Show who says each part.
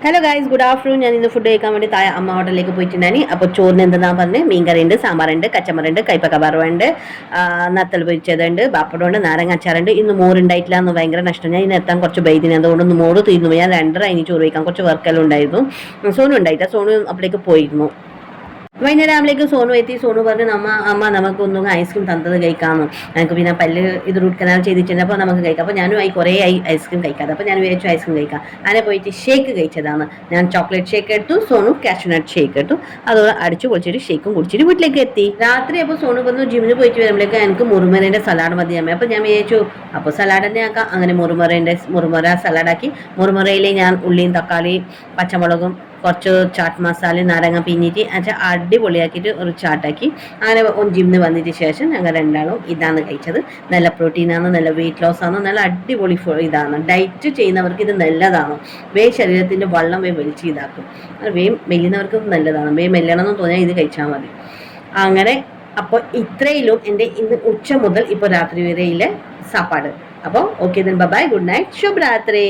Speaker 1: Hello guys, good afternoon. ഞാൻ ഇന്ന് food കഴിക്കാൻ വേണ്ടി അമ്മ ഹോട്ടലിലേക്ക് പോയിട്ടുണ്ടായി. അപ്പോൾ ചോറിന് എന്താ പറഞ്ഞ് മീൻകറിയുണ്ട്, സാമ്പാറുണ്ട്, കച്ചമ്പറുണ്ട്, കൈപ്പക്ക വറവുണ്ട്, നത്തൽ പൊരിച്ചതുണ്ട്, പാപ്പടമുണ്ട്, നാരങ്ങ അച്ചാറുണ്ട്. ഇന്ന് മോരുണ്ടായിട്ടില്ല എന്ന് ഭയങ്കര നഷ്ടം. ഞാൻ ഇന്ന് എത്താൻ കുറച്ച് ബൈദിന്, അതുകൊണ്ട് മോര് തീർന്നു. ഞാൻ 2:30 അതിന് ചോറ് കഴിക്കാൻ കുറച്ച് വർക്കെല്ലാം ഉണ്ടായിരുന്നു. സോനു ഉണ്ടായില്ല, സോനു അപ്പോഴേക്ക് പോയിരുന്നു. വൈകുന്നേരം ആകുമ്പോഴേക്കും സോനു എത്തി. സോനു പറഞ്ഞു, അമ്മ നമുക്കൊന്നും ഐസ്ക്രീം തന്നത് കഴിക്കാമെന്നു. എനിക്ക് പിന്നെ പല്ല് ഇത് റൂട്ട് കനാൽ ചെയ്തിട്ടുണ്ട്, അപ്പോൾ നമുക്ക് കഴിക്കാം. അപ്പോൾ ഞാനും കുറേ ഐസ്ക്രീം കഴിക്കാതെ, അപ്പോൾ ഞാൻ വിചാരിച്ചു ഐസ്ക്രീം കഴിക്കാം. അങ്ങനെ പോയിട്ട് ഷേക്ക് കഴിച്ചതാണ്. ഞാൻ ചോക്ലേറ്റ് ഷേക്ക് എടുത്തു, സോനു കാഷ്യൂനട്ട് ഷേക്ക് എടുത്തു. അത് അടിച്ചു പൊളിച്ചിട്ട് ഷേക്കും കുടിച്ചിട്ട് വീട്ടിലേക്ക് എത്തി. രാത്രി അപ്പോൾ സോനു വന്നു ജിമ്മിന് പോയിട്ട് വരുമ്പോഴേക്കും എനിക്ക് മുറുമരേൻ്റെ സലാഡ് മതി അമ്മ. അപ്പോൾ ഞാൻ വിചാരിച്ചു അപ്പോൾ സലാഡ് തന്നെ ആക്കാം. അങ്ങനെ മുറുമര സലാഡാക്കി. മുറുമറയിൽ ഞാൻ ഉള്ളിയും തക്കാളി പച്ചമുളകും കുറച്ച് ചാട്ട് മസാല നാരങ്ങ പിന്നിട്ട് അടിപൊളിയാക്കിയിട്ട് ഒരു ചാട്ടാക്കി. അങ്ങനെ ജിമ്മിന് വന്നതിന് ശേഷം ഞങ്ങൾ രണ്ടാളും ഇതാണ് കഴിച്ചത്. നല്ല പ്രോട്ടീനാണ്, നല്ല വെയിറ്റ് ലോസ് ആണ്, നല്ല അടിപൊളി ഇതാണ്. ഡയറ്റ് ചെയ്യുന്നവർക്ക് ഇത് നല്ലതാണ്. ശരീരത്തിൻ്റെ വെള്ളം വലിച്ച് ഇതാക്കും. മെല്ലുന്നവർക്ക് നല്ലതാണ്. മെല്ലണമെന്ന് തോന്നിയാൽ ഇത് കഴിച്ചാൽ മതി. അങ്ങനെ അപ്പോൾ ഇത്രയിലും എൻ്റെ ഇന്ന് ഉച്ച മുതൽ ഇപ്പോൾ രാത്രി വരെയിലെ സാപ്പാട്. അപ്പോൾ ഓക്കെ, ബൈ, ഗുഡ് നൈറ്റ്, ശുഭരാത്രി.